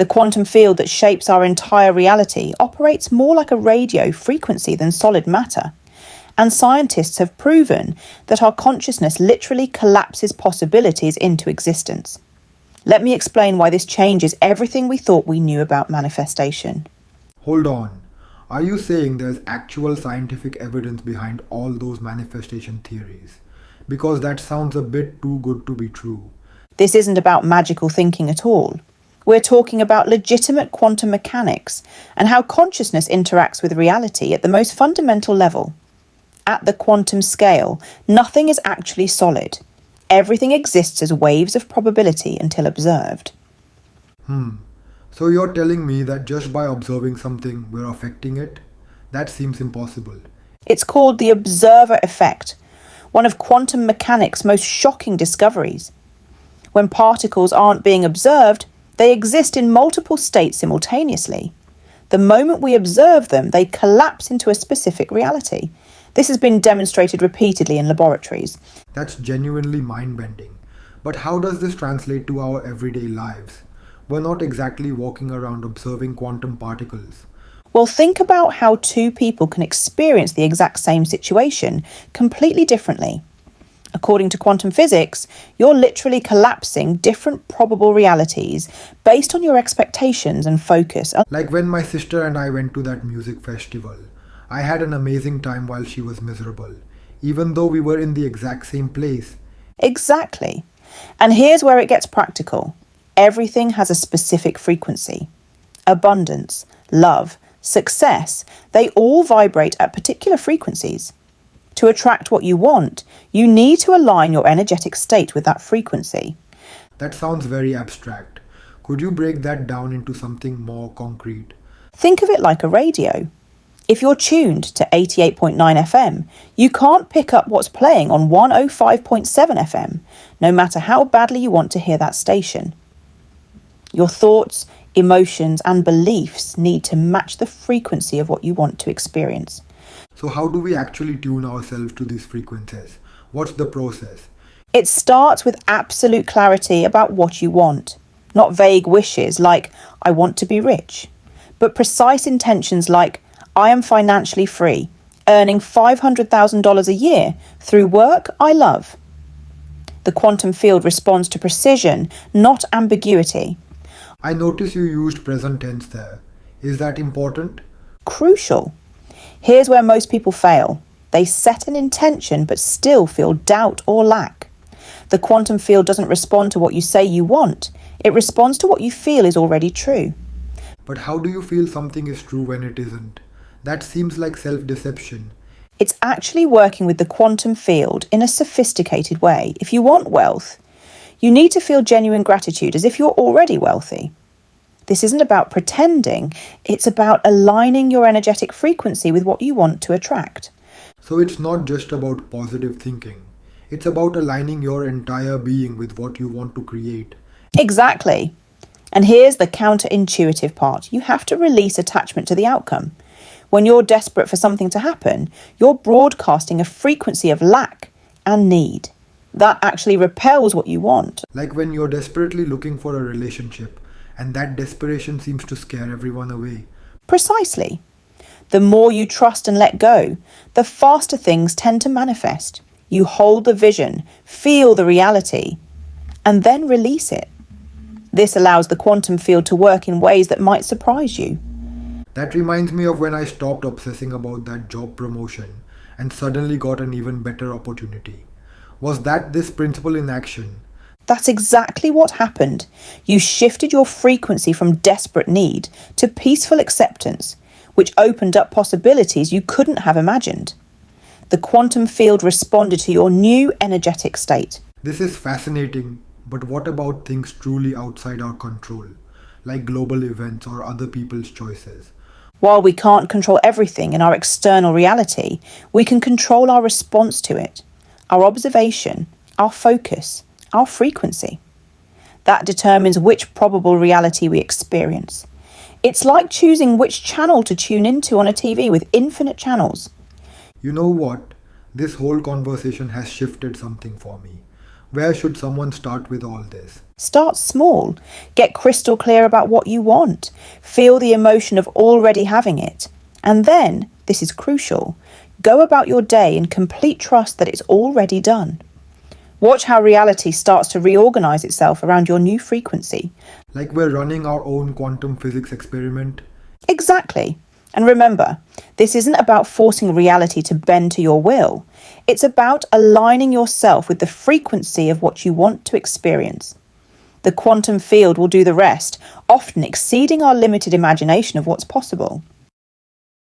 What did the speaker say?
The quantum field that shapes our entire reality operates more like a radio frequency than solid matter. And scientists have proven that our consciousness literally collapses possibilities into existence. Let me explain why this changes everything we thought we knew about manifestation. Hold on. Are you saying there's actual scientific evidence behind all those manifestation theories? Because that sounds a bit too good to be true. This isn't about magical thinking at all. We're talking about legitimate quantum mechanics and how consciousness interacts with reality at the most fundamental level. At the quantum scale, nothing is actually solid. Everything exists as waves of probability until observed. So you're telling me that just by observing something, we're affecting it? That seems impossible. It's called the observer effect, one of quantum mechanics' most shocking discoveries. When particles aren't being observed, they exist in multiple states simultaneously. The moment we observe them, they collapse into a specific reality. This has been demonstrated repeatedly in laboratories. That's genuinely mind-bending. But how does this translate to our everyday lives? We're not exactly walking around observing quantum particles. Well, think about how two people can experience the exact same situation completely differently. According to quantum physics, you're literally collapsing different probable realities based on your expectations and focus. Like when my sister and I went to that music festival. I had an amazing time while she was miserable, even though we were in the exact same place. Exactly. And here's where it gets practical. Everything has a specific frequency. Abundance, love, success, they all vibrate at particular frequencies. To attract what you want, you need to align your energetic state with that frequency. That sounds very abstract. Could you break that down into something more concrete? Think of it like a radio. If you're tuned to 88.9 FM, you can't pick up what's playing on 105.7 FM, no matter how badly you want to hear that station. Your thoughts, emotions, and beliefs need to match the frequency of what you want to experience. So how do we actually tune ourselves to these frequencies? What's the process? It starts with absolute clarity about what you want, not vague wishes like, I want to be rich, but precise intentions like, I am financially free, earning $500,000 a year through work I love. The quantum field responds to precision, not ambiguity. I notice you used present tense there. Is that important? Crucial. Here's where most people fail. They set an intention but still feel doubt or lack. The quantum field doesn't respond to what you say you want. It responds to what you feel is already true. But how do you feel something is true when it isn't? That seems like self-deception. It's actually working with the quantum field in a sophisticated way. If you want wealth, you need to feel genuine gratitude as if you're already wealthy. This isn't about pretending, it's about aligning your energetic frequency with what you want to attract. So it's not just about positive thinking. It's about aligning your entire being with what you want to create. Exactly. And here's the counterintuitive part. You have to release attachment to the outcome. When you're desperate for something to happen, you're broadcasting a frequency of lack and need. That actually repels what you want. Like when you're desperately looking for a relationship, and that desperation seems to scare everyone away. Precisely. The more you trust and let go, the faster things tend to manifest. You hold the vision, feel the reality, and then release it. This allows the quantum field to work in ways that might surprise you. That reminds me of when I stopped obsessing about that job promotion and suddenly got an even better opportunity. Was that this principle in action? That's exactly what happened. You shifted your frequency from desperate need to peaceful acceptance, which opened up possibilities you couldn't have imagined. The quantum field responded to your new energetic state. This is fascinating, but what about things truly outside our control, like global events or other people's choices? While we can't control everything in our external reality, we can control our response to it, our observation, our focus, our frequency. That determines which probable reality we experience. It's like choosing which channel to tune into on a TV with infinite channels. You know what? This whole conversation has shifted something for me. Where should someone start with all this? Start small. Get crystal clear about what you want. Feel the emotion of already having it. And then, this is crucial, go about your day in complete trust that it's already done. Watch how reality starts to reorganize itself around your new frequency. Like we're running our own quantum physics experiment. Exactly. And remember, this isn't about forcing reality to bend to your will. It's about aligning yourself with the frequency of what you want to experience. The quantum field will do the rest, often exceeding our limited imagination of what's possible.